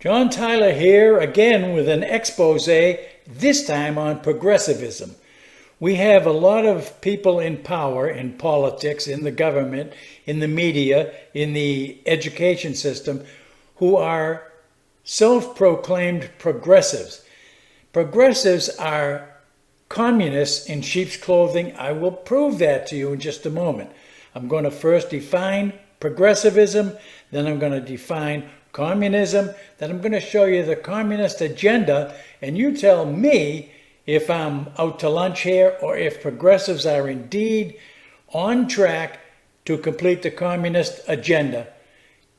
John Tyler here again with an expose, this time on progressivism. We have a lot of people in power, in politics, in the government, in the media, in the education system, who are self-proclaimed progressives. Progressives are communists in sheep's clothing. I will prove that to you in just a moment. I'm going to first define progressivism, then I'm going to define communism, then I'm going to show you the communist agenda, and you tell me if I'm out to lunch here or if progressives are indeed on track to complete the communist agenda.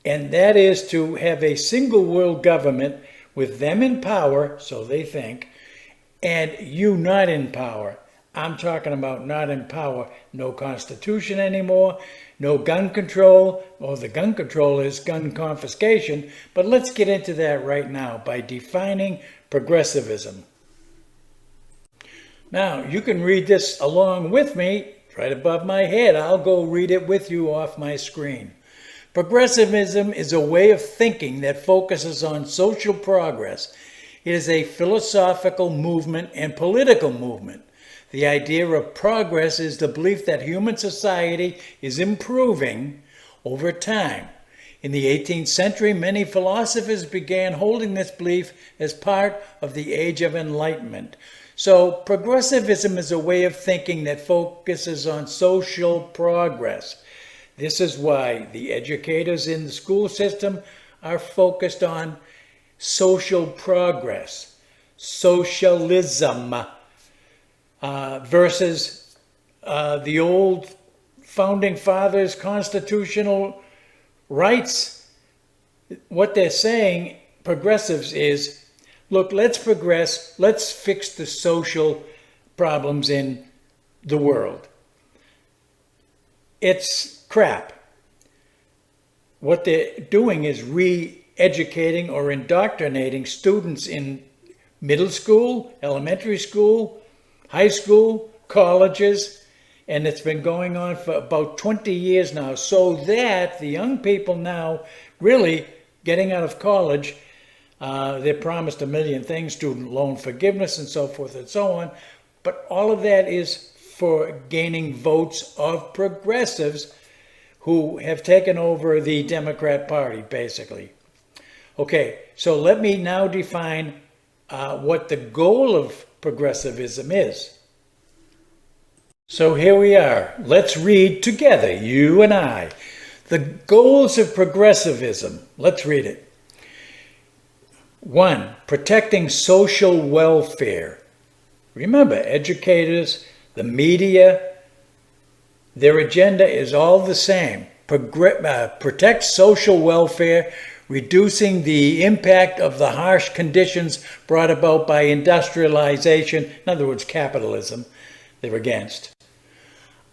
And that is to have a single world government with them in power, so they think, and you not in power. I'm talking about not in power. No constitution anymore, no gun control. Well, the gun control is gun confiscation, but let's get into that right now by defining progressivism. Now, you can read this along with me right above my head. I'll go read it with you off my screen. Progressivism is a way of thinking that focuses on social progress. It is a philosophical movement and political movement. The idea of progress is the belief that human society is improving over time. In the 18th century, many philosophers began holding this belief as part of the Age of Enlightenment. So progressivism is a way of thinking that focuses on social progress. This is why the educators in the school system are focused on social progress, socialism, versus the old founding fathers' constitutional rights. What they're saying, progressives, is, look, let's progress, let's fix the social problems in the world. It's crap. What they're doing is re-educating or indoctrinating students in middle school, elementary school, high school, colleges, and it's been going on for about 20 years now, so that the young people now really getting out of college, they're promised a million things, student loan forgiveness and so forth and so on, but all of that is for gaining votes of progressives who have taken over the Democrat Party, basically. Okay, so let me now define what the goal of progressivism is. So here we are. Let's read together, you and I. The goals of progressivism. Let's read it. 1. Protecting social welfare. Remember, educators, the media, their agenda is all the same. Protect social welfare, reducing the impact of the harsh conditions brought about by industrialization, in other words, capitalism, they're against.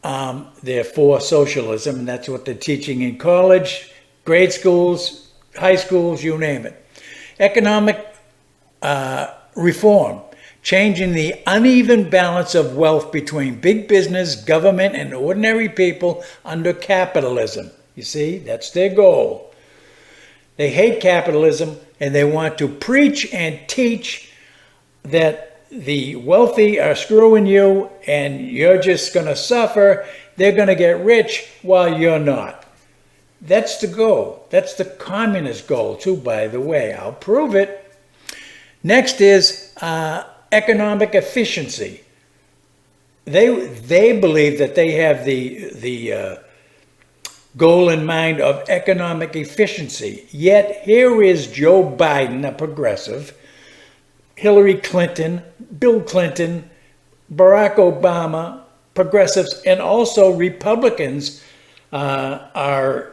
They're for socialism, and that's what they're teaching in college, grade schools, high schools, you name it. Economic reform, changing the uneven balance of wealth between big business, government, and ordinary people under capitalism. You see, that's their goal. They hate capitalism, and they want to preach and teach that the wealthy are screwing you and you're just going to suffer. They're going to get rich while you're not. That's the goal. That's the communist goal too, by the way. I'll prove it. Next is economic efficiency. They believe that they have the goal in mind of economic efficiency. Yet here is Joe Biden, a progressive, Hillary Clinton, Bill Clinton, Barack Obama, progressives, and also Republicans are,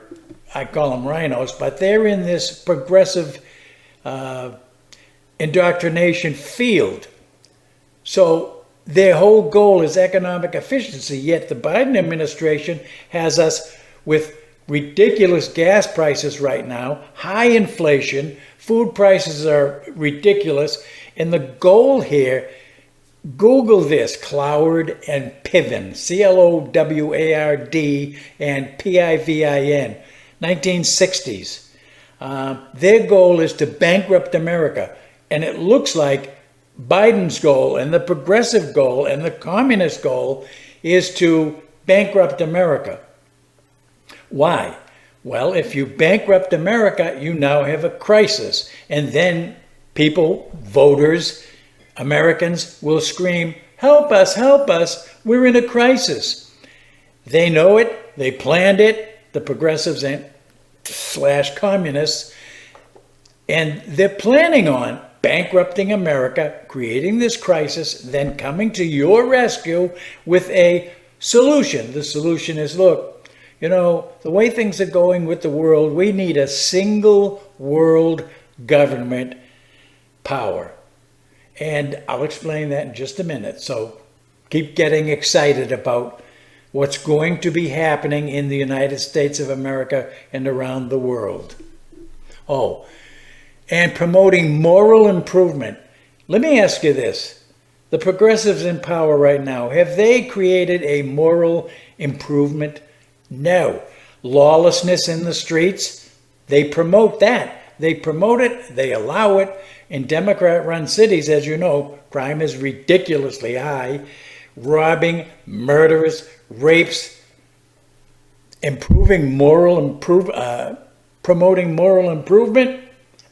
I call them rhinos, but they're in this progressive indoctrination field. So their whole goal is economic efficiency, yet the Biden administration has us with ridiculous gas prices right now, high inflation, food prices are ridiculous, and the goal here, Google this, Cloward and Piven, C-L-O-W-A-R-D and P-I-V-I-N, 1960s. Their goal is to bankrupt America. And it looks like Biden's goal and the progressive goal and the communist goal is to bankrupt America. Why? Well, if you bankrupt America, you now have a crisis. And then people, voters, Americans will scream, help us, we're in a crisis. They know it, they planned it, the progressives and / communists, and they're planning on bankrupting America, creating this crisis, then coming to your rescue with a solution. The solution is, look, you know, the way things are going with the world, we need a single world government power. And I'll explain that in just a minute. So keep getting excited about what's going to be happening in the United States of America and around the world. Oh, and promoting moral improvement. Let me ask you this. The progressives in power right now, have they created a moral improvement? No. Lawlessness in the streets, they promote that. They promote it, they allow it. In Democrat-run cities, as you know, crime is ridiculously high. Robbing, murders, rapes, promoting moral improvement.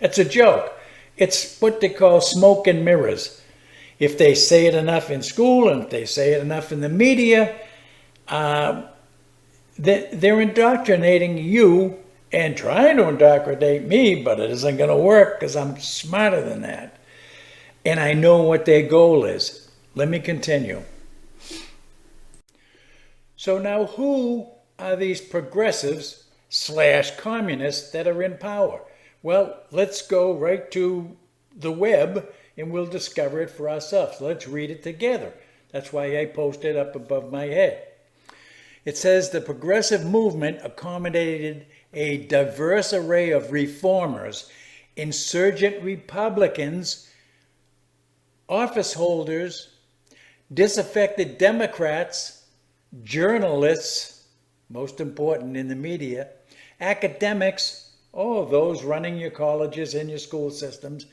It's a joke. It's what they call smoke and mirrors. If they say it enough in school and if they say it enough in the media, they're indoctrinating you and trying to indoctrinate me, but it isn't going to work because I'm smarter than that. And I know what their goal is. Let me continue. So now who are these progressives / communists that are in power? Well, let's go right to the web and we'll discover it for ourselves. Let's read it together. That's why I posted up above my head. It says the progressive movement accommodated a diverse array of reformers, insurgent Republicans, office holders, disaffected Democrats, journalists, most important in the media, academics, those running your colleges and your school systems,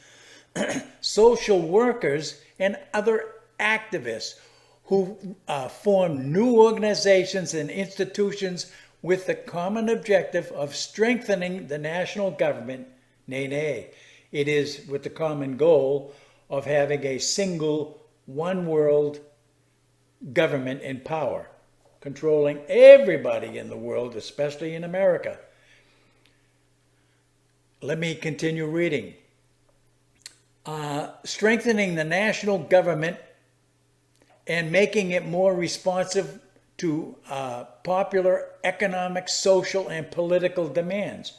social workers, and other activists who form new organizations and institutions with the common objective of strengthening the national government. Nay. It is with the common goal of having a single, one world government in power, controlling everybody in the world, especially in America. Let me continue reading. Strengthening the national government and making it more responsive to popular economic, social, and political demands.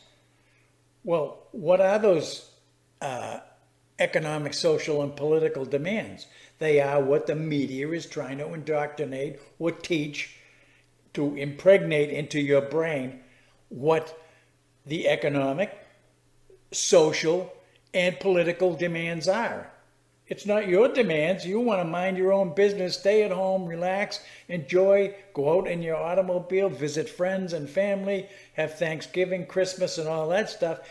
Well, what are those economic, social, and political demands? They are what the media is trying to indoctrinate or teach to impregnate into your brain what the economic, social, and political demands are. It's not your demands. You want to mind your own business, stay at home, relax, enjoy, go out in your automobile, visit friends and family, have Thanksgiving, Christmas, and all that stuff.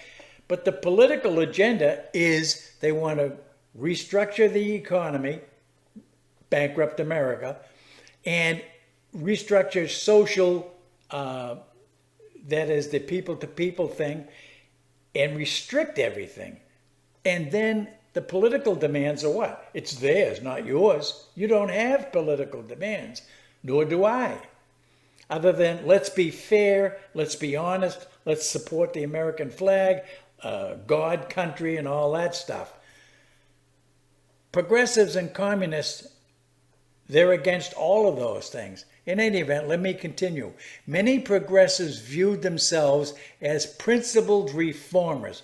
But the political agenda is they want to restructure the economy, bankrupt America, and restructure social, that is the people-to-people thing, and restrict everything. And then the political demands are what? It's theirs, not yours. You don't have political demands, nor do I. Other than let's be fair, let's be honest, let's support the American flag, God, country, and all that stuff. Progressives and communists, they're against all of those things. In any event, let me continue. Many progressives viewed themselves as principled reformers.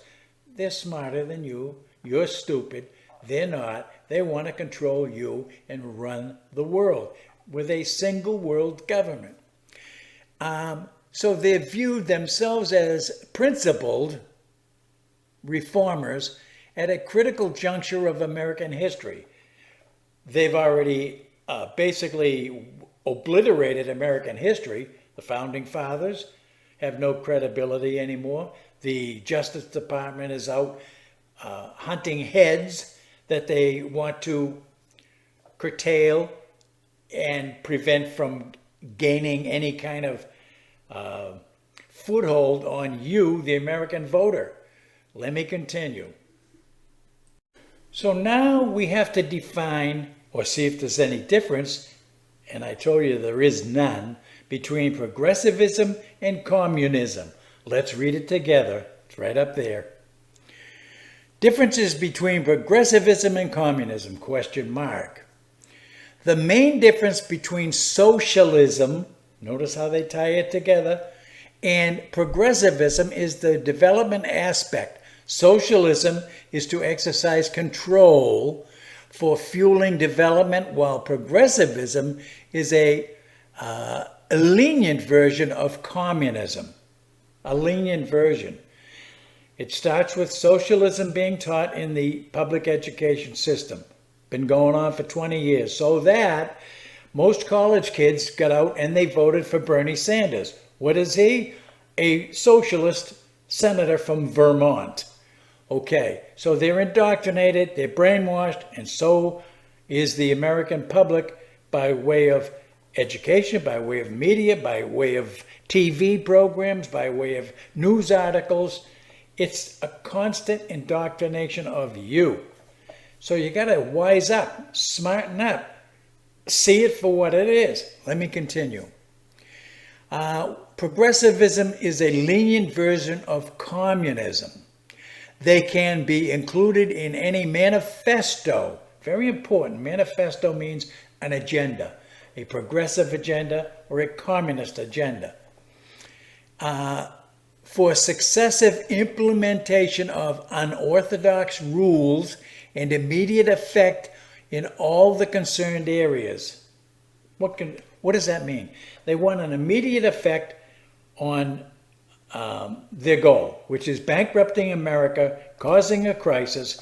They're smarter than you. You're stupid. They're not. They want to control you and run the world with a single world government. So they viewed themselves as principled reformers at a critical juncture of American history. They've already basically obliterated American history. The founding fathers have no credibility anymore. The Justice Department is out hunting heads that they want to curtail and prevent from gaining any kind of foothold on you, the American voter. Let me continue. So now we have to define or see if there's any difference, and I told you there is none, between progressivism and communism. Let's read it together. It's right up there. Differences between progressivism and communism, question mark. The main difference between socialism, notice how they tie it together, and progressivism is the development aspect. Socialism is to exercise control for fueling development, while progressivism is a lenient version of communism. A lenient version. It starts with socialism being taught in the public education system. Been going on for 20 years. So that most college kids got out and they voted for Bernie Sanders. What is he? A socialist senator from Vermont. Okay, so they're indoctrinated, they're brainwashed, and so is the American public by way of education, by way of media, by way of TV programs, by way of news articles. It's a constant indoctrination of you. So you got to wise up, smarten up, see it for what it is. Let me continue. Progressivism is a lenient version of communism. They can be included in any manifesto. Very important. Manifesto means an agenda, a progressive agenda or a communist agenda. For successive implementation of unorthodox rules and immediate effect in all the concerned areas. What does that mean? They want an immediate effect on their goal, which is bankrupting America, causing a crisis,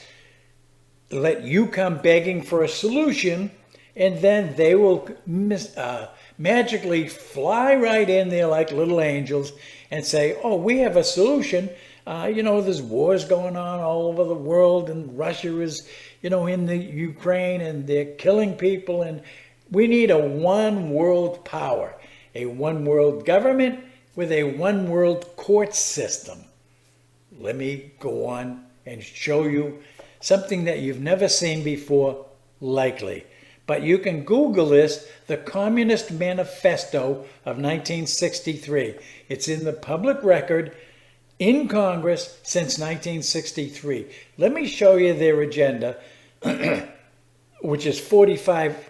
let you come begging for a solution, and then they will magically fly right in there like little angels and say, oh, we have a solution. There's wars going on all over the world, and Russia is, in the Ukraine, and they're killing people, and we need a one world power, a one world government with a one world court system. Let me go on and show you something that you've never seen before, likely. But you can Google this, the Communist Manifesto of 1963. It's in the public record in Congress since 1963. Let me show you their agenda, which is 45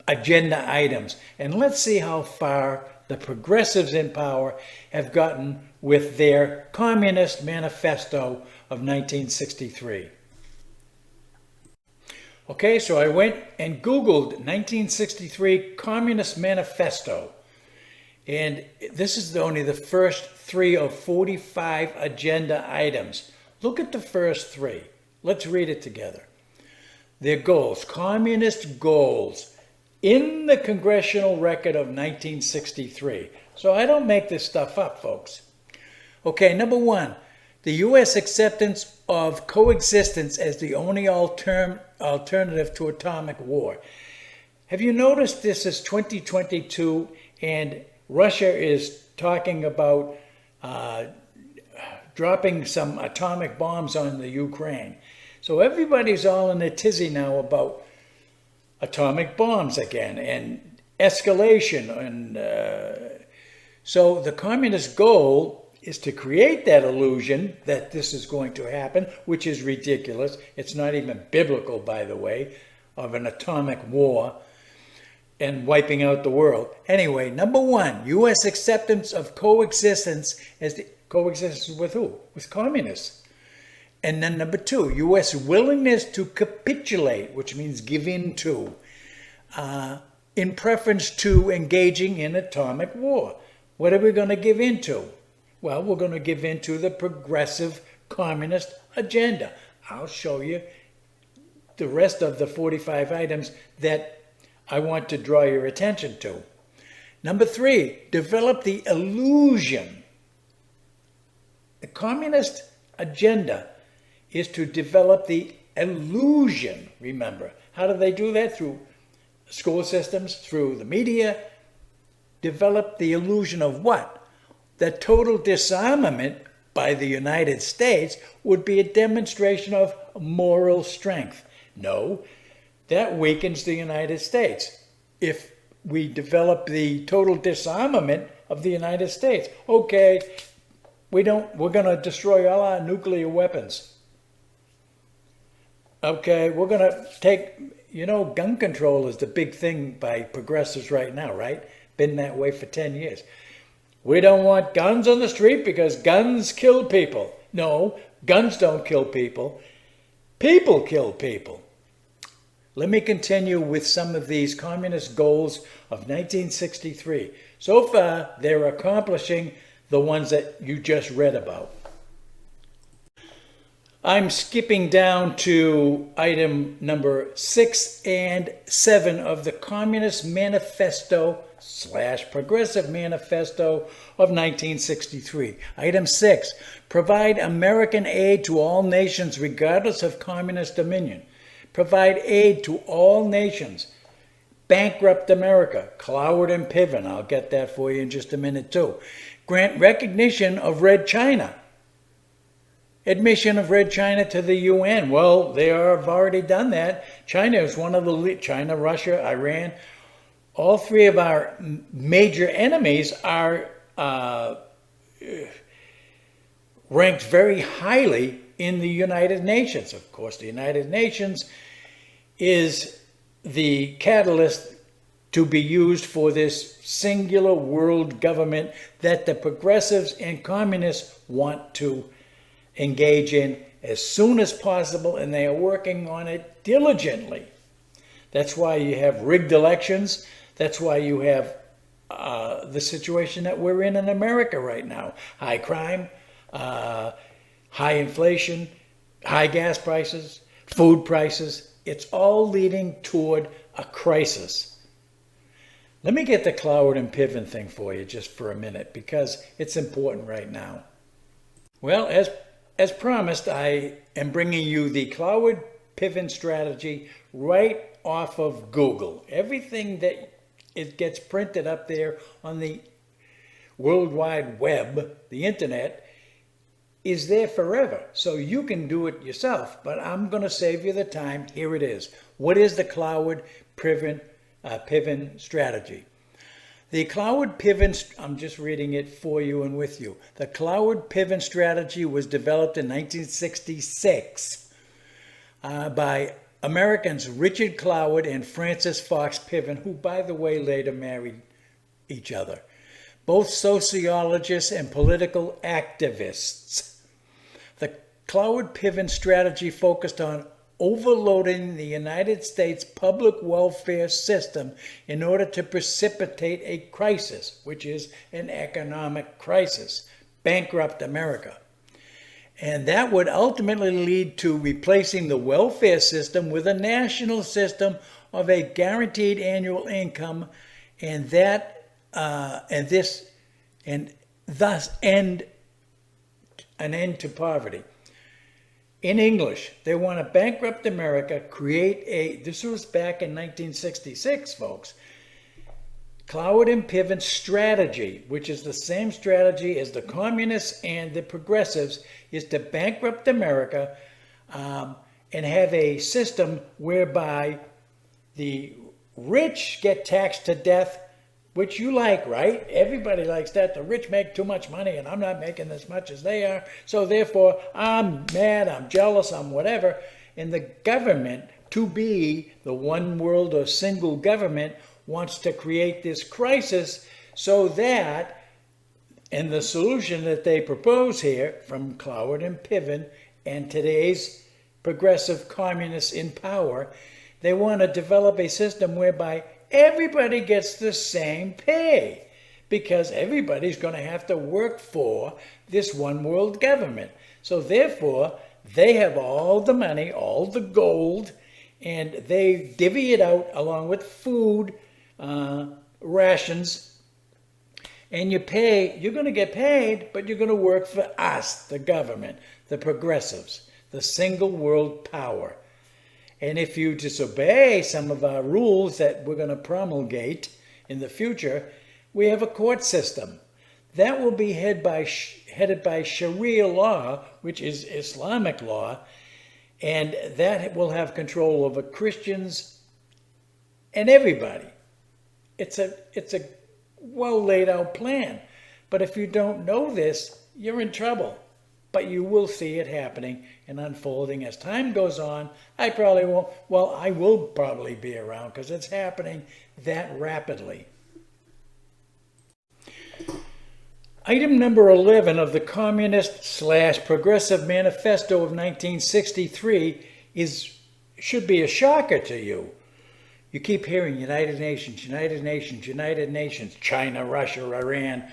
agenda items. And let's see how far the progressives in power have gotten with their Communist Manifesto of 1963. Okay, so I went and Googled 1963 Communist Manifesto. And this is only the first 3 of 45 agenda items. Look at the first 3. Let's read it together. Their goals, communist goals, in the congressional record of 1963. So I don't make this stuff up, folks. Okay, number 1, the U.S. acceptance of coexistence as the only alternative to atomic war. Have you noticed this is 2022 and Russia is talking about dropping some atomic bombs on the Ukraine? So everybody's all in a tizzy now about atomic bombs again and escalation. And so the communist goal is to create that illusion that this is going to happen, which is ridiculous. It's not even biblical, by the way, of an atomic war and wiping out the world. Anyway, number 1, U.S. acceptance of coexistence as the coexistence with who? With communists. And then number 2, U.S. willingness to capitulate, which means give in to, in preference to engaging in atomic war. What are we going to give in to? Well, we're going to give in to the progressive communist agenda. I'll show you the rest of the 45 items that I want to draw your attention to. Number 3, develop the illusion. communist agenda is to develop the illusion, remember. How do they do that? Through school systems, through the media. Develop the illusion of what? That total disarmament by the United States would be a demonstration of moral strength. No, that weakens the United States. If we develop the total disarmament of the United States, okay, we're going to destroy all our nuclear weapons. Okay, we're going to take, gun control is the big thing by progressives right now, right? Been that way for 10 years. We don't want guns on the street because guns kill people. No, guns don't kill people. People kill people. Let me continue with some of these communist goals of 1963. So far, they're accomplishing the ones that you just read about. I'm skipping down to item number 6 and 7 of the Communist Manifesto / Progressive Manifesto of 1963. Item 6, provide American aid to all nations regardless of communist dominion. Provide aid to all nations. Bankrupt America, Cloward and Piven. I'll get that for you in just a minute too. Grant recognition of Red China. Admission of Red China to the UN. Well, they have already done that. China is one of the China, Russia, Iran. All three of our major enemies are ranked very highly in the United Nations. Of course, the United Nations is the catalyst to be used for this singular world government that the progressives and communists want to engage in as soon as possible, and they are working on it diligently. That's why you have rigged elections. That's why you have the situation that we're in America right now. High crime, high inflation, high gas prices, food prices. It's all leading toward a crisis. Let me get the Cloward and Piven thing for you just for a minute because it's important right now. Well, as promised, I am bringing you the Cloward Piven strategy right off of Google. Everything that it gets printed up there on the World Wide Web, the internet, is there forever. So you can do it yourself, but I'm going to save you the time. Here it is. What is the Cloward Piven strategy? The Cloward Piven, I'm just reading it for you and with you. The Cloward Piven strategy was developed in 1966 by Americans Richard Cloward and Francis Fox Piven, who, by the way, later married each other. Both sociologists and political activists. The Cloward Piven strategy focused on overloading the United States public welfare system in order to precipitate a crisis, which is an economic crisis, bankrupt America. And that would ultimately lead to replacing the welfare system with a national system of a guaranteed annual income, and thus end an end to poverty. In English, they want to bankrupt America, this was back in 1966, folks. Cloward and Piven strategy, which is the same strategy as the communists and the progressives, is to bankrupt America and have a system whereby the rich get taxed to death, which you like, right? Everybody likes that. The rich make too much money and I'm not making as much as they are. So therefore, I'm mad, I'm jealous, I'm whatever. And the government, to be the one world or single government, wants to create this crisis so that, and the solution that they propose here from Cloward and Piven and today's progressive communists in power, they want to develop a system whereby everybody gets the same pay because everybody's going to have to work for this one world government. So therefore, they have all the money, all the gold, and they divvy it out along with food, rations, and you're going to get paid, but you're going to work for us, the government, the progressives, the single world power. And if you disobey some of our rules that we're going to promulgate in the future, we have a court system. That will be headed by Sharia law, which is Islamic law, and that will have control over Christians and everybody. It's a well laid out plan. But if you don't know this, you're in trouble. But you will see it happening and unfolding as time goes on. I will probably be around because it's happening that rapidly. Item number 11 of the Communist/Progressive Manifesto of 1963 should be a shocker to you. You keep hearing United Nations, United Nations, United Nations. China, Russia, Iran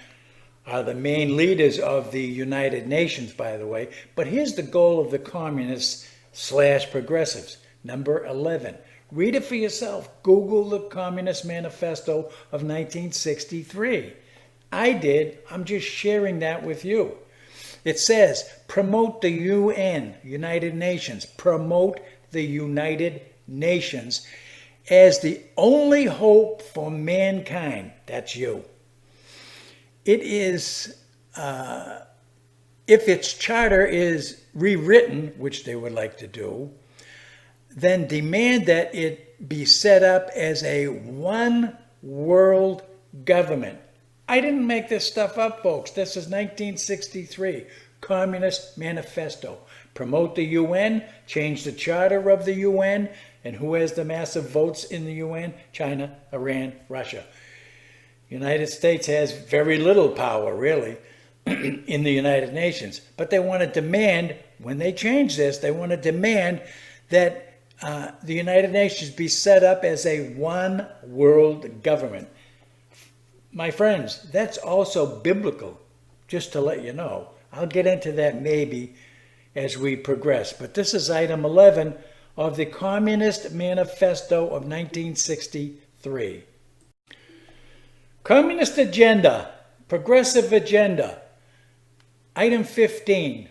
are the main leaders of the United Nations, by the way. But here's the goal of the Communists/Progressives. Number 11. Read it for yourself. Google the Communist Manifesto of 1963. I did. I'm just sharing that with you. It says, promote the UN, United Nations. Promote the United Nations as the only hope for mankind. That's you. It is, if its charter is rewritten, which they would like to do, then demand that it be set up as a one world government. I didn't make this stuff up, folks. This is 1963, Communist Manifesto. Promote the UN, change the charter of the UN, and who has the massive votes in the UN? China, Iran, Russia. United States has very little power, really, in the United Nations. But they want to demand, when they change this, they want to demand that the United Nations be set up as a one world government. My friends, that's also biblical, just to let you know. I'll get into that maybe as we progress. But this is item 11 of the Communist Manifesto of 1963. Communist Agenda, Progressive Agenda. Item 15.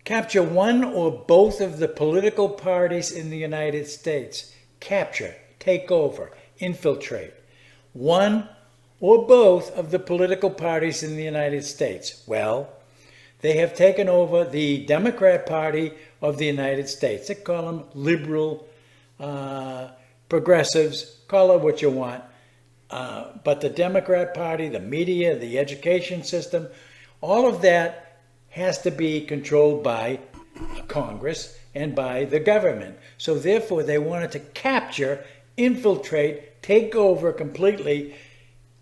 Capture one or both of the political parties in the United States. Capture, take over, infiltrate. One or both of the political parties in the United States. Well, they have taken over the Democrat Party of the United States. They call them liberal, progressives, call it what you want. But the Democrat Party, the media, the education system, all of that has to be controlled by Congress and by the government. So therefore, they wanted to capture, infiltrate, take over completely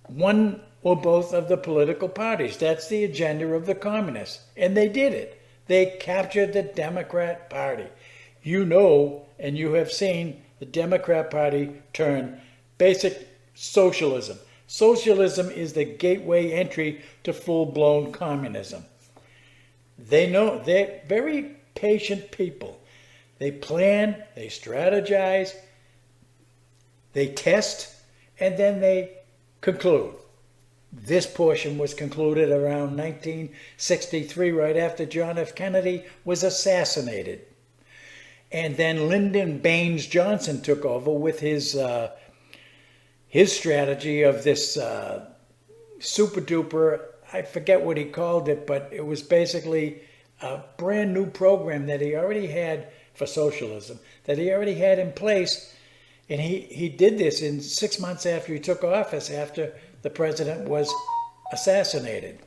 one or both of the political parties. That's the agenda of the communists. And they did it. They captured the Democrat Party. You know, and you have seen the Democrat Party turn basic socialism. Socialism is the gateway entry to full-blown communism. They know, they're very patient people. They plan, they strategize, they test, and then they conclude. This portion was concluded around 1963, right after John F. Kennedy was assassinated. And then Lyndon Baines Johnson took over with his strategy of this super duper, I forget what he called it, but it was basically a brand new program that he already had for socialism, that he already had in place. And he did this in 6 months after he took office, after the president was assassinated.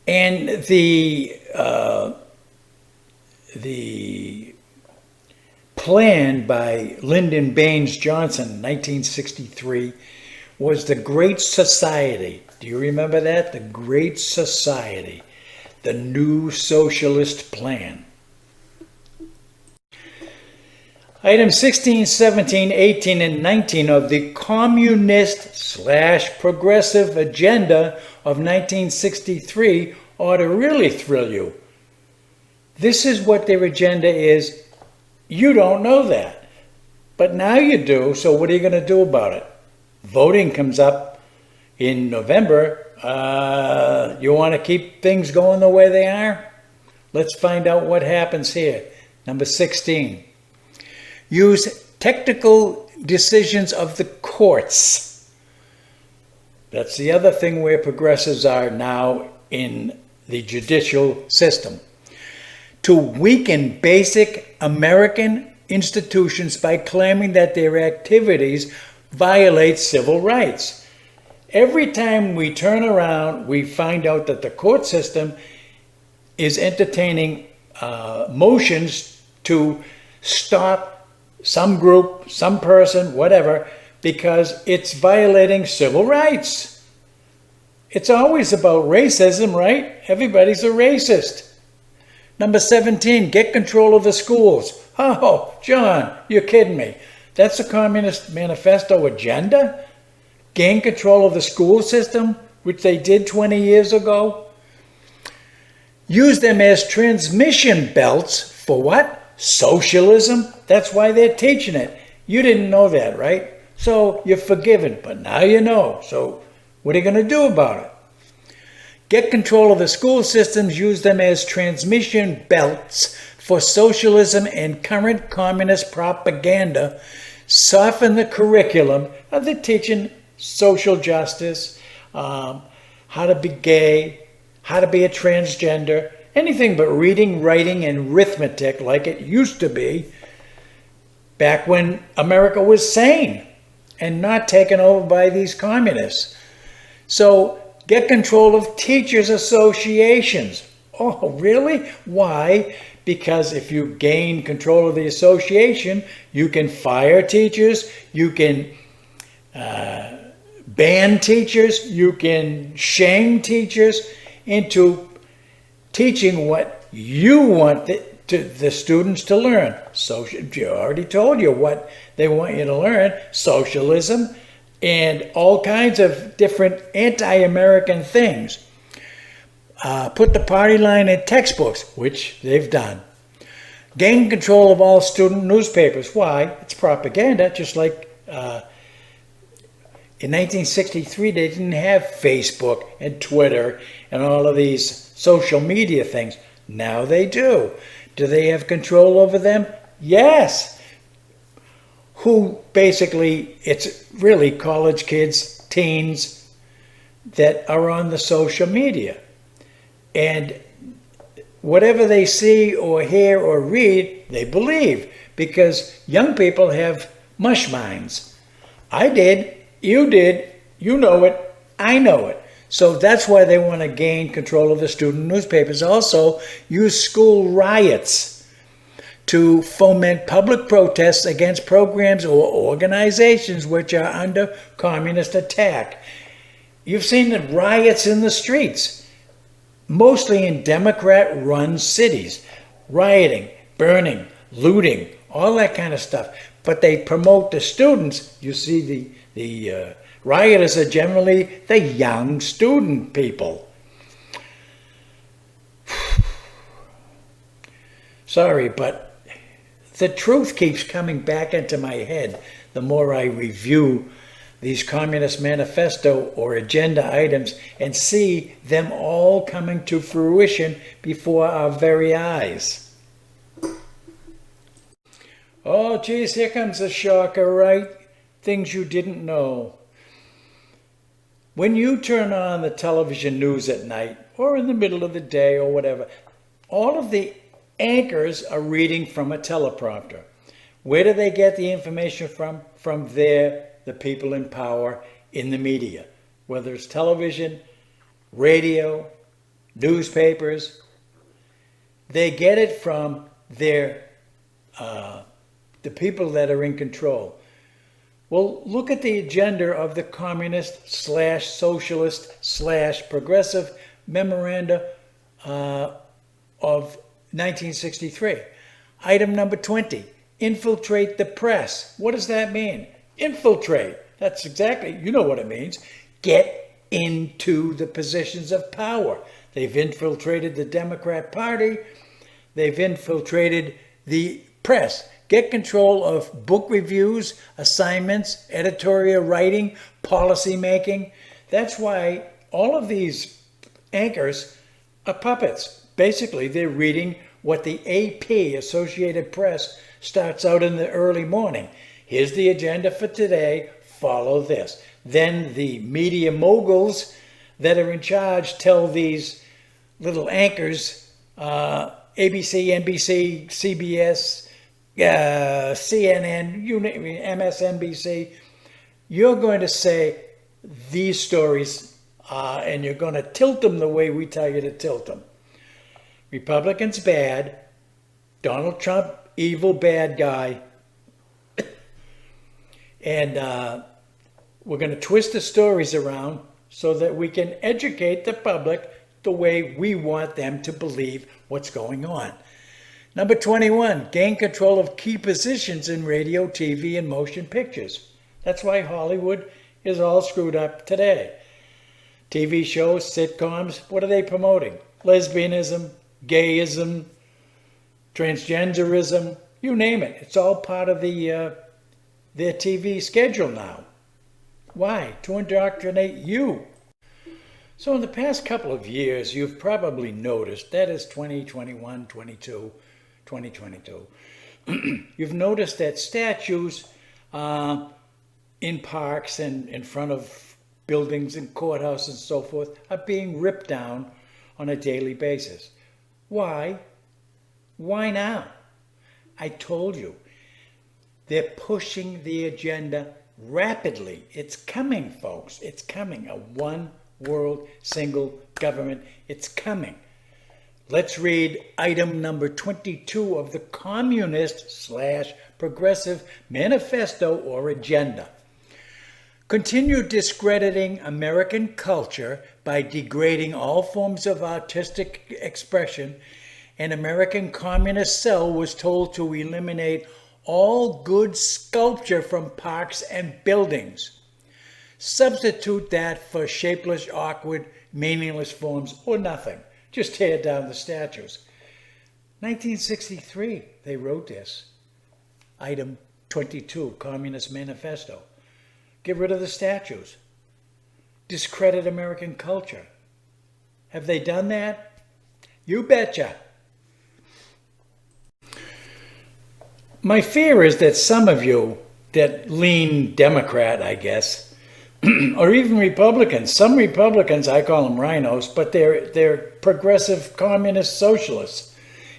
And the plan by Lyndon Baines Johnson, 1963, was the Great Society. Do you remember that? The Great Society, the new socialist plan. Items 16, 17, 18, and 19 of the Communist/Progressive Agenda of 1963 ought to really thrill you. This is what their agenda is. You don't know that. But now you do, so what are you going to do about it? voting comes up in November, you want to keep things going the way they are? Let's find out what happens here. Number 16. Use technical decisions of the courts. That's the other thing where progressives are now in the judicial system. To weaken basic American institutions by claiming that their activities violate civil rights. Every time we turn around, we find out that the court system is entertaining motions to stop some group, some person, whatever, because it's violating civil rights. It's always about racism, right? Everybody's a racist. Number 17, get control of the schools. Oh, John, you're kidding me. That's a Communist Manifesto agenda? Gain control of the school system, which they did 20 years ago? Use them as transmission belts for what? Socialism? That's why they're teaching it. You didn't know that, right? So you're forgiven, but now you know. So what are you going to do about it? Get control of the school systems, use them as transmission belts for socialism and current communist propaganda. Soften the curriculum. They're teaching social justice, how to be gay, how to be a transgender, anything but reading, writing, and arithmetic like it used to be back when America was sane and not taken over by these communists. So get control of teachers' associations. Oh, really? Why? Because if you gain control of the association, you can fire teachers, you can ban teachers, you can shame teachers into teaching what you want the students to learn. So you already told you what they want you to learn: socialism and all kinds of different anti-American things. Put the party line in textbooks, which they've done. Gain control of all student newspapers. Why? It's propaganda, just like in 1963, they didn't have Facebook and Twitter and all of these social media things. Now they do. Do they have control over them? Yes. Who basically, it's really college kids, teens that are on the social media. And whatever they see or hear or read, they believe, because young people have mush minds. I did. You did, you know it, I know it. So that's why they want to gain control of the student newspapers. Also, use school riots to foment public protests against programs or organizations which are under communist attack. You've seen the riots in the streets, mostly in Democrat-run cities. Rioting, burning, looting, all that kind of stuff. But they promote the students. You see the rioters are generally the young student people. Sorry, but the truth keeps coming back into my head the more I review these Communist Manifesto or agenda items and see them all coming to fruition before our very eyes. Oh, geez, here comes a shocker, right? Things you didn't know. When you turn on the television news at night or in the middle of the day or whatever, all of the anchors are reading from a teleprompter. Where do they get the information from? From the people in power in the media, whether it's television, radio, newspapers. They get it from the people that are in control. Well, look at the agenda of the communist/socialist/progressive memoranda of 1963. Item number 20, infiltrate the press. What does that mean? Infiltrate. That's exactly, you know what it means. Get into the positions of power. They've infiltrated the Democrat Party. They've infiltrated the press. get control of book reviews, assignments, editorial writing, policy making. That's why all of these anchors are puppets. Basically, they're reading what the AP, Associated Press, starts out in the early morning. Here's the agenda for today. Follow this. Then the media moguls that are in charge tell these little anchors, ABC, NBC, CBS, CNN, MSNBC, you're going to say these stories and you're going to tilt them the way we tell you to tilt them. Republicans bad, Donald Trump evil bad guy, and we're going to twist the stories around so that we can educate the public the way we want them to believe what's going on. Number 21, gain control of key positions in radio, TV, and motion pictures. That's why Hollywood is all screwed up today. TV shows, sitcoms, what are they promoting? Lesbianism, gayism, transgenderism, you name it. It's all part of their TV schedule now. Why? To indoctrinate you. So in the past couple of years, you've probably noticed, that is 2021, 22, 2022, you've noticed that statues in parks and in front of buildings and courthouses and so forth are being ripped down on a daily basis. Why? Why now? I told you, they're pushing the agenda rapidly. It's coming, folks. It's coming. A one world single government. It's coming. Let's read item number 22 of the Communist/Progressive Manifesto or Agenda. Continue discrediting American culture by degrading all forms of artistic expression. An American communist cell was told to eliminate all good sculpture from parks and buildings. Substitute that for shapeless, awkward, meaningless forms or nothing. Just tear down the statues. 1963, they wrote this. Item 22, Communist Manifesto. Get rid of the statues. Discredit American culture. Have they done that? You betcha. My fear is that some of you that lean Democrat, I guess, or even Republicans, some Republicans, I call them rhinos, but they're progressive communist socialists,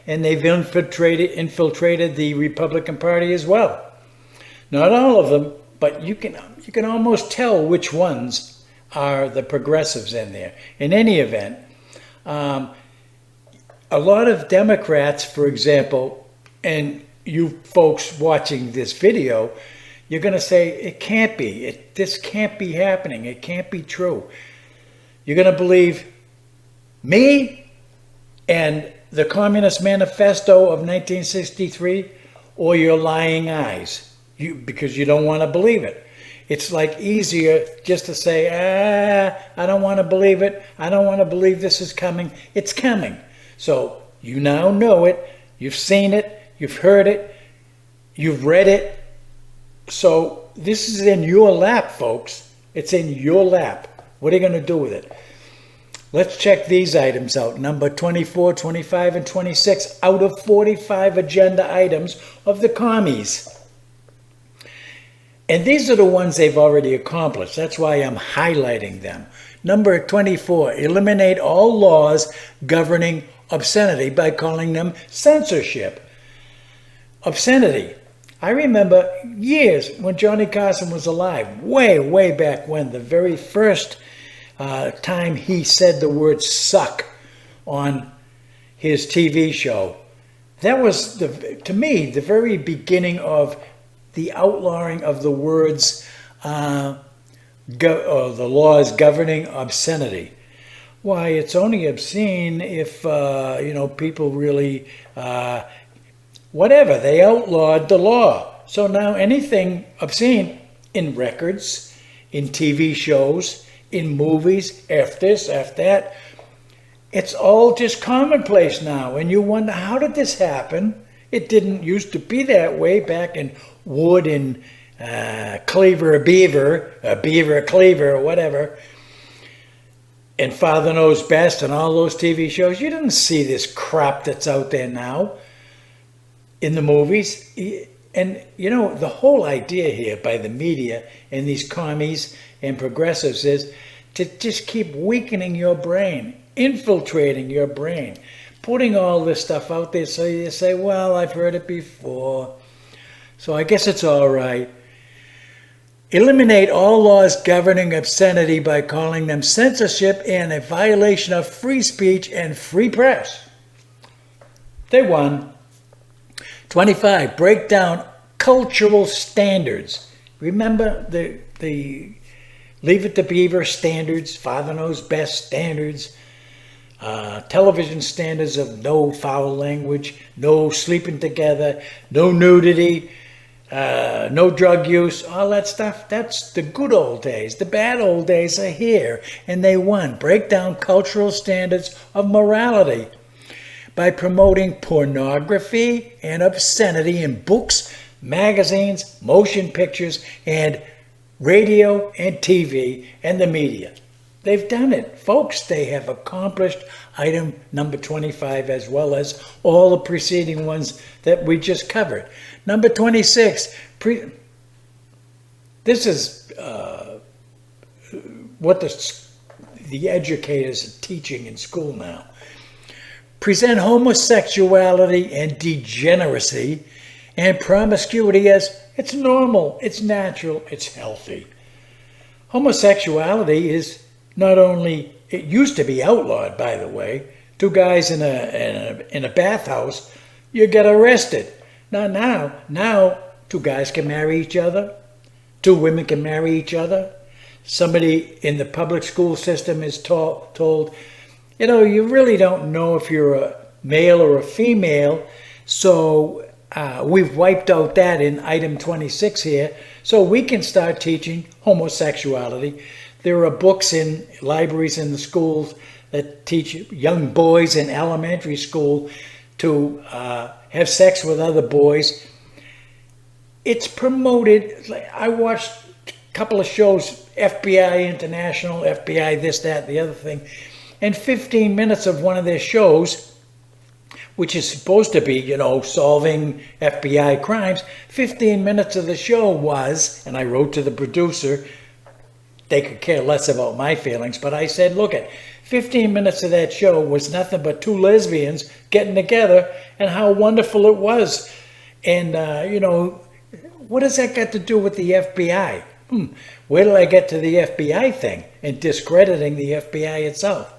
and they've infiltrated the Republican Party as well. Not all of them, but you can almost tell which ones are the progressives in there. In any event, a lot of Democrats, for example, and you folks watching this video, you're going to say, it can't be. This can't be happening. It can't be true. You're going to believe me and the Communist Manifesto of 1963 or your lying eyes, because you don't want to believe it. It's like easier just to say, I don't want to believe it. I don't want to believe this is coming. It's coming. So you now know it. You've seen it. You've heard it. You've read it. So this is in your lap, folks. It's in your lap. What are you going to do with it? Let's check these items out. Number 24, 25, and 26 out of 45 agenda items of the commies. And these are the ones they've already accomplished. That's why I'm highlighting them. Number 24, eliminate all laws governing obscenity by calling them censorship. Obscenity. I remember years when Johnny Carson was alive, way back when, the very first time he said the word suck on his TV show. That was, to me, the very beginning of the outlawing of the words, the laws governing obscenity. Why, it's only obscene if, people really, whatever, they outlawed the law. So now anything obscene in records, in TV shows, in movies, F this, F that, it's all just commonplace now. And you wonder, how did this happen? It didn't used to be that way back in Wood and Cleaver or Beaver, Beaver or Cleaver or whatever, and Father Knows Best and all those TV shows. You didn't see this crap that's out there now in the movies. And, you know, the whole idea here by the media and these commies and progressives is to just keep weakening your brain, infiltrating your brain, putting all this stuff out there so you say, well, I've heard it before, so I guess it's all right. Eliminate all laws governing obscenity by calling them censorship and a violation of free speech and free press. They won. 25, break down cultural standards. Remember the Leave It to Beaver standards, Father Knows Best standards, television standards of no foul language, no sleeping together, no nudity, no drug use, all that stuff. That's the good old days. The bad old days are here, and they won. Break down cultural standards of morality by promoting pornography and obscenity in books, magazines, motion pictures, and radio and TV and the media. They've done it. Folks, they have accomplished item number 25 as well as all the preceding ones that we just covered. Number 26, this is what the educators are teaching in school now. Present homosexuality and degeneracy and promiscuity as it's normal, it's natural, it's healthy. Homosexuality is not only, it used to be outlawed, by the way. Two guys in a bathhouse, you get arrested. Now two guys can marry each other. Two women can marry each other. Somebody in the public school system is told, you know, you really don't know if you're a male or a female, so we've wiped out that in item 26 here, so we can start teaching homosexuality. There are books in libraries in the schools that teach young boys in elementary school to have sex with other boys. It's promoted. I watched a couple of shows, FBI International, FBI this, that, the other thing, and 15 minutes of one of their shows, which is supposed to be, you know, solving FBI crimes, 15 minutes of the show was, and I wrote to the producer, they could care less about my feelings, but I said, look at 15 minutes of that show was nothing but two lesbians getting together and how wonderful it was. And, you know, what does that got to do with the FBI? Where did I get to the FBI thing and discrediting the FBI itself?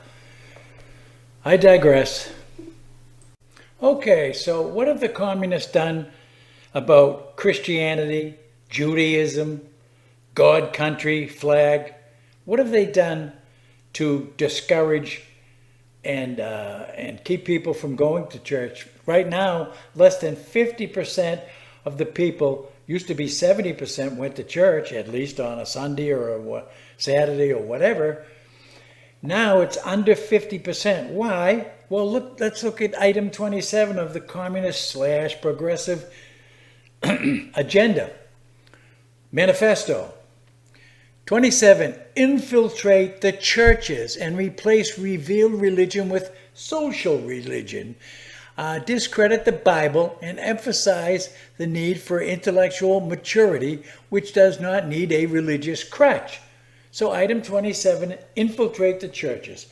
I digress. Okay, so what have the communists done about Christianity, Judaism, God, country, flag? What have they done to discourage and keep people from going to church? Right now, less than 50% of the people, used to be 70%, went to church, at least on a Sunday or a Saturday or whatever. Now it's under 50%. Why? Well, let's look at item 27 of the communist/progressive agenda, manifesto. 27, infiltrate the churches and replace revealed religion with social religion. Discredit the Bible and emphasize the need for intellectual maturity, which does not need a religious crutch. So item 27, infiltrate the churches.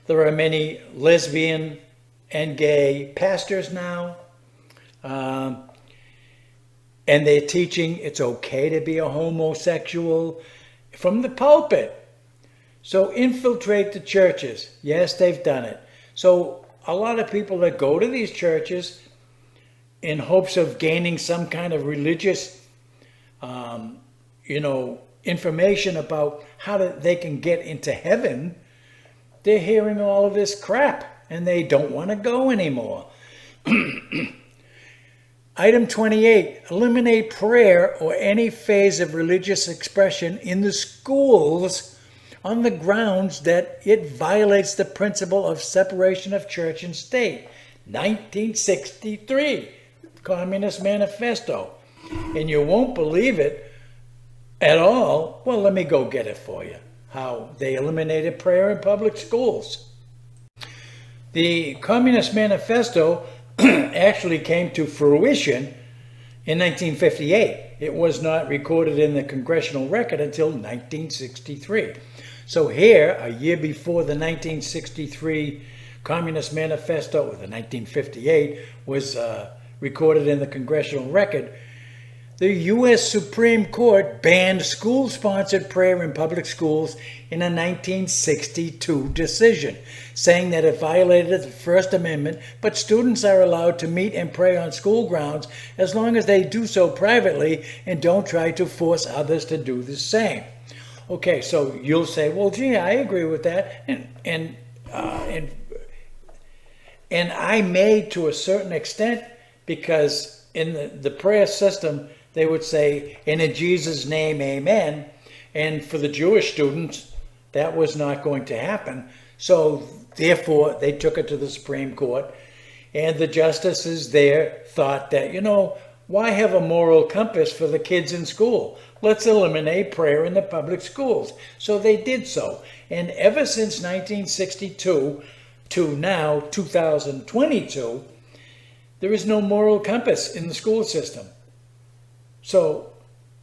There are many lesbian and gay pastors now, and they're teaching it's okay to be a homosexual from the pulpit. So infiltrate the churches. Yes, they've done it. So a lot of people that go to these churches in hopes of gaining some kind of religious, information about how they can get into heaven, they're hearing all of this crap and they don't want to go anymore. Item 28, eliminate prayer or any phase of religious expression in the schools on the grounds that it violates the principle of separation of church and state. 1963. Communist Manifesto. And you won't believe it at all. Well, let me go get it for you. How they eliminated prayer in public schools. The Communist Manifesto actually came to fruition in 1958. It was not recorded in the congressional record until 1963. So here, a year before the 1963 Communist Manifesto, or the 1958, was recorded in the congressional record, the U.S. Supreme Court banned school-sponsored prayer in public schools in a 1962 decision, saying that it violated the First Amendment, but students are allowed to meet and pray on school grounds as long as they do so privately and don't try to force others to do the same. Okay, so you'll say, well, gee, I agree with that, and I may to a certain extent, because in the prayer system, they would say, in Jesus' name, amen. And for the Jewish students, that was not going to happen. So therefore, they took it to the Supreme Court. And the justices there thought that, why have a moral compass for the kids in school? Let's eliminate prayer in the public schools. So they did so. And ever since 1962 to now, 2022, there is no moral compass in the school system. So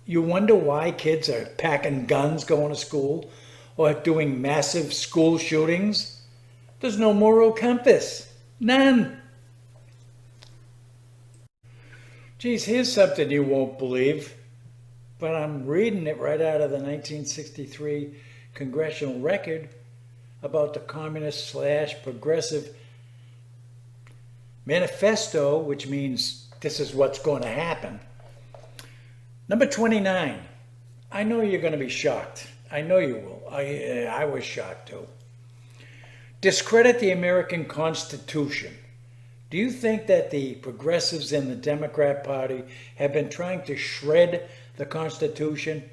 you wonder why kids are packing guns going to school or doing massive school shootings? There's no moral compass. None. Geez, here's something you won't believe, but I'm reading it right out of the 1963 congressional record about the Communist/Progressive Manifesto, which means this is what's going to happen. Number 29. I know you're going to be shocked. I know you will. I was shocked too. Discredit the American Constitution. Do you think that the progressives in the Democrat Party have been trying to shred the Constitution?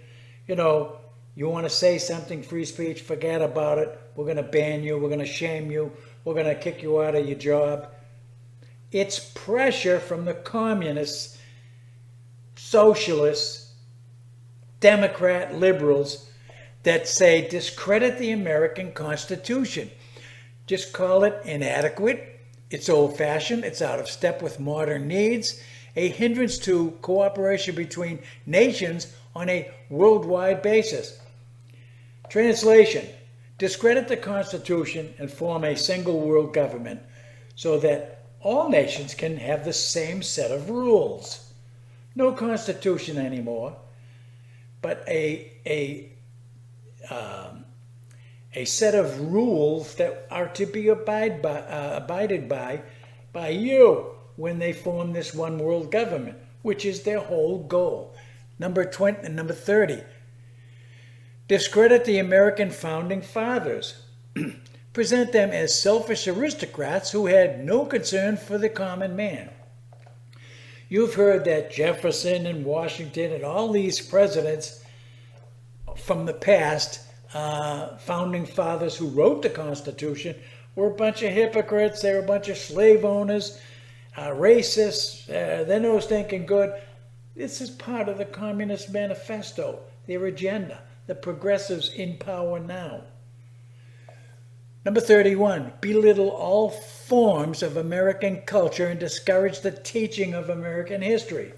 You want to say something, free speech, forget about it. We're going to ban you. We're going to shame you. We're going to kick you out of your job. It's pressure from the communists, socialists, Democrat liberals that say discredit the American Constitution. Just call it inadequate. It's old-fashioned. It's out of step with modern needs. A hindrance to cooperation between nations on a worldwide basis. Translation: discredit the Constitution and form a single world government so that all nations can have the same set of rules. No Constitution anymore, but a set of rules that are to be abided by you when they form this one world government, which is their whole goal. Number 30. Discredit the American founding fathers. Present them as selfish aristocrats who had no concern for the common man. You've heard that Jefferson and Washington and all these presidents from the past, founding fathers who wrote the Constitution, were a bunch of hypocrites. They were a bunch of slave owners, racists. They're no stinking good. This is part of the Communist Manifesto, their agenda, the progressives in power now. Number 31, belittle all forms of American culture and discourage the teaching of American history.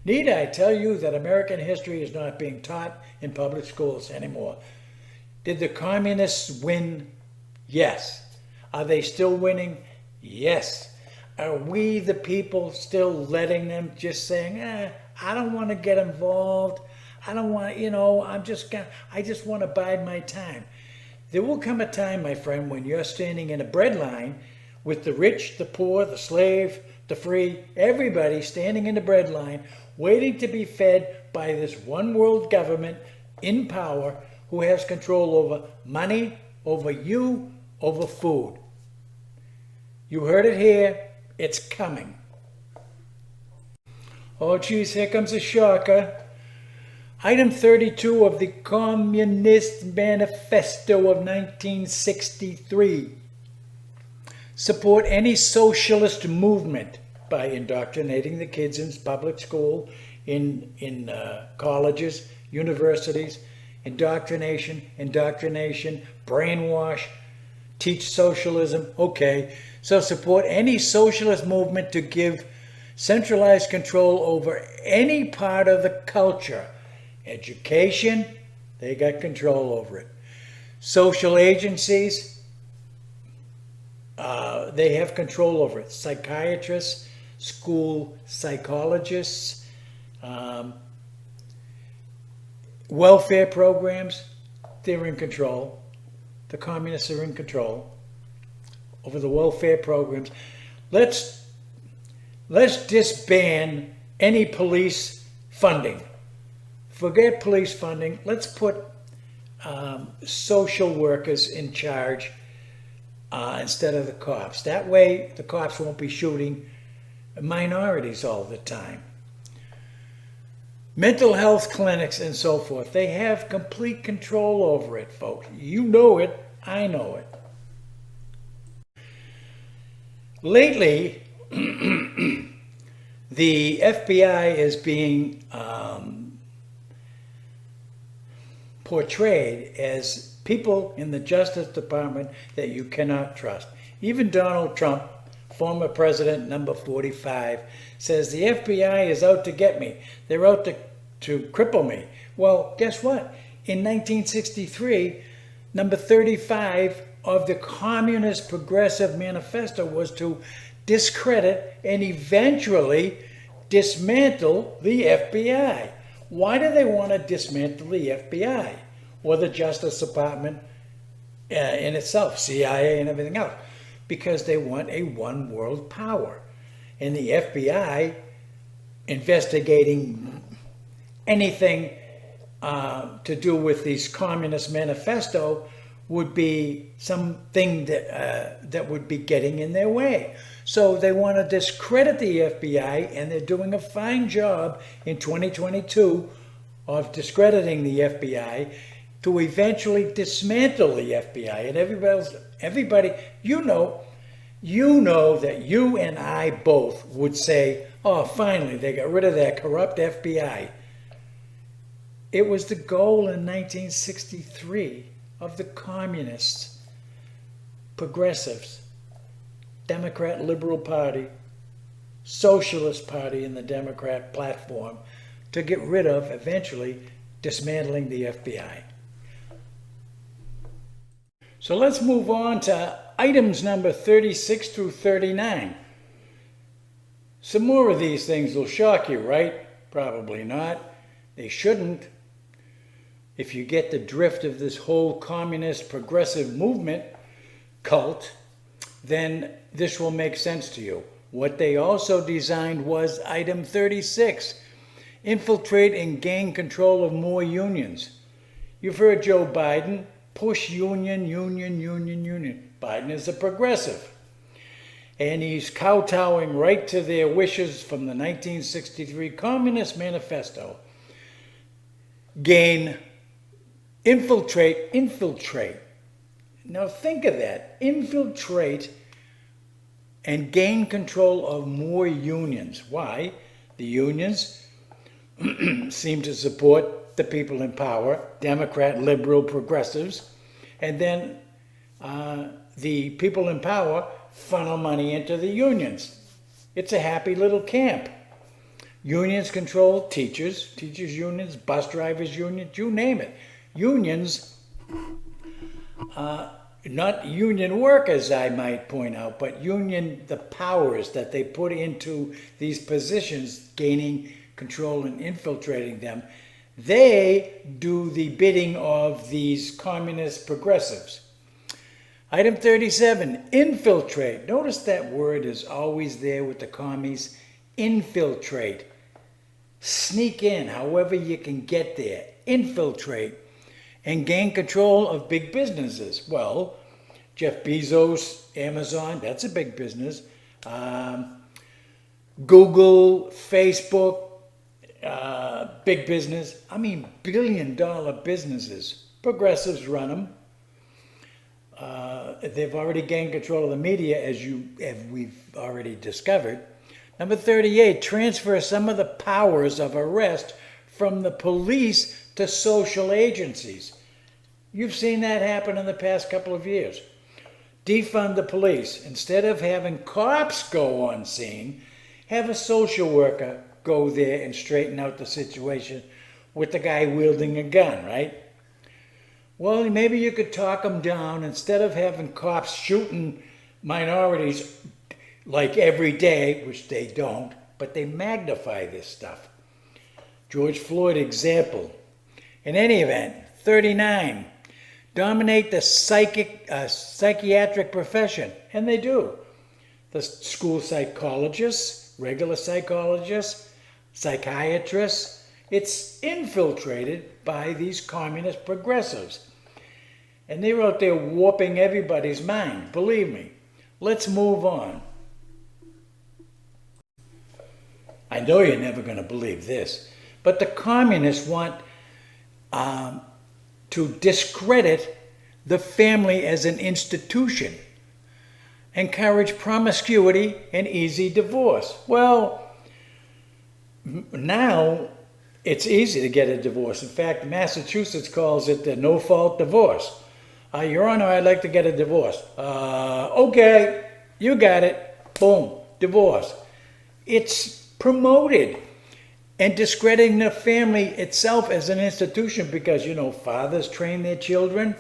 Need I tell you that American history is not being taught in public schools anymore? Did the communists win? Yes. Are they still winning? Yes. Are we, the people, still letting them, just saying, I don't want to get involved. I don't want, I just want to bide my time. There will come a time, my friend, when you're standing in a bread line with the rich, the poor, the slave, the free, everybody standing in the bread line, waiting to be fed by this one world government in power who has control over money, over you, over food. You heard it here. It's coming. Oh, geez, here comes a shocker. Item 32 of the Communist Manifesto of 1963. Support any socialist movement. by indoctrinating the kids in public school, in colleges, universities, indoctrination, brainwash, teach socialism. Okay, so support any socialist movement to give centralized control over any part of the culture. Education, they got control over it. Social agencies, they have control over it. Psychiatrists, school psychologists, welfare programs, they're in control. The communists are in control over the welfare programs. Let's disband any police funding. Forget police funding. Let's put social workers in charge instead of the cops. That way the cops won't be shooting minorities all the time. Mental health clinics and so forth, they have complete control over it, folks. You know it, I know it. Lately, the FBI is being portrayed as people in the Justice Department that you cannot trust. Even Donald Trump, former president, number 45, says the FBI is out to get me. They're out to cripple me. Well, guess what? In 1963, number 35 of the Communist Progressive Manifesto was to discredit and eventually dismantle the FBI. Why do they want to dismantle the FBI or the Justice Department in itself, CIA and everything else? Because they want a one world power. And the FBI investigating anything to do with these Communist Manifesto would be something that would be getting in their way. So they want to discredit the FBI, and they're doing a fine job in 2022 of discrediting the FBI to eventually dismantle the FBI. And everybody, you know that you and I both would say, oh, finally, they got rid of that corrupt FBI. It was the goal in 1963 of the communists, progressives, Democrat Liberal Party, Socialist Party in the Democrat platform, to get rid of, eventually, dismantling the FBI. So let's move on to items number 36 through 39. Some more of these things will shock you, right? Probably not. They shouldn't. If you get the drift of this whole communist progressive movement cult, then this will make sense to you. What they also designed was item 36, infiltrate and gain control of more unions. You've heard Joe Biden push union. Biden is a progressive. And he's kowtowing right to their wishes from the 1963 Communist Manifesto. Infiltrate. Now think of that. Infiltrate and gain control of more unions. Why? The unions seem to support the people in power, Democrat, liberal, progressives, and then the people in power funnel money into the unions. It's a happy little camp. Unions control teachers unions, bus drivers unions, you name it. Unions, not union workers, I might point out, but the powers that they put into these positions, gaining control and infiltrating them, they do the bidding of these communist progressives. Item 37, infiltrate. Notice that word is always there with the commies. Infiltrate. Sneak in however you can get there. Infiltrate. And gain control of big businesses. Well, Jeff Bezos, Amazon, that's a big business. Google, Facebook, big business. I mean, billion-dollar businesses. Progressives run them. They've already gained control of the media, as we've already discovered. Number 38, transfer some of the powers of arrest from the police to social agencies. You've seen that happen in the past couple of years. Defund the police. Instead of having cops go on scene, have a social worker go there and straighten out the situation with the guy wielding a gun, right? Well, maybe you could talk them down. Instead of having cops shooting minorities like every day, which they don't, but they magnify this stuff. George Floyd example. In any event, 39, dominate the psychiatric profession, and they do. The school psychologists, regular psychologists, psychiatrists, it's infiltrated by these communist progressives. And they're out there warping everybody's mind, believe me. Let's move on. I know you're never going to believe this, but the communists want to discredit the family as an institution, encourage promiscuity and easy divorce. Well, now it's easy to get a divorce. In fact, Massachusetts calls it the no-fault divorce. Your Honor, I'd like to get a divorce. Okay, you got it. Boom, divorce. It's promoted and discrediting the family itself as an institution because, fathers train their children.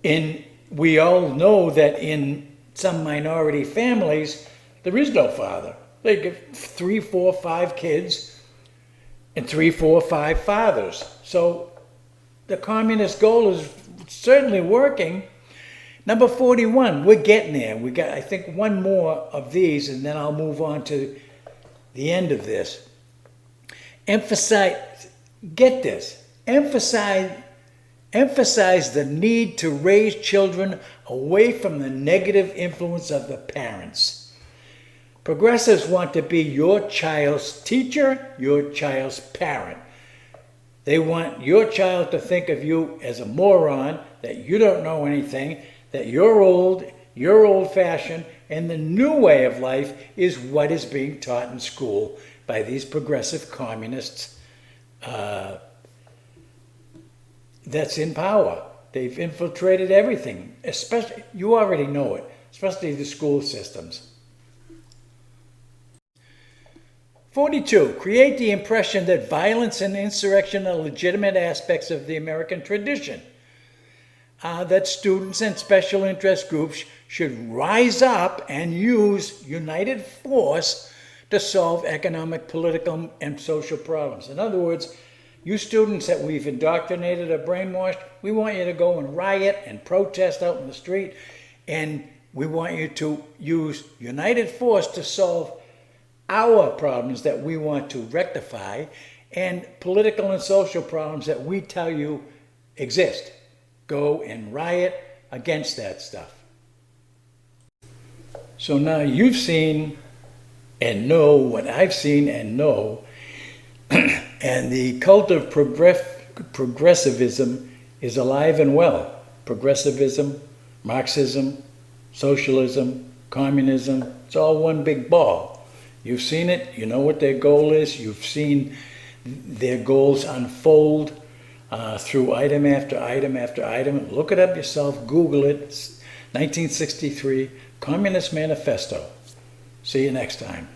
And we all know that in some minority families, there is no father. They get 3, 4, 5 kids and 3, 4, 5 fathers. So the communist goal is certainly working. Number 41, we're getting there. We got, I think, one more of these, and then I'll move on to the end of this. Get this, emphasize the need to raise children away from the negative influence of the parents. Progressives want to be your child's teacher, your child's parent. They want your child to think of you as a moron, that you don't know anything, that you're old-fashioned, and the new way of life is what is being taught in school by these progressive communists that's in power. They've infiltrated everything, especially, you already know it, especially the school systems. 42, create the impression that violence and insurrection are legitimate aspects of the American tradition. That students and special interest groups should rise up and use united force to solve economic, political, and social problems. In other words, you students that we've indoctrinated or brainwashed, we want you to go and riot and protest out in the street, and we want you to use united force to solve our problems that we want to rectify and political and social problems that we tell you exist. Go and riot against that stuff. So now you've seen and know what I've seen and know, and the cult of progressivism is alive and well. Progressivism, Marxism, socialism, communism, it's all one big ball. You've seen it, you know what their goal is, you've seen their goals unfold through item after item after item. Look it up yourself, Google it. It's 1963 Communist Manifesto. See you next time.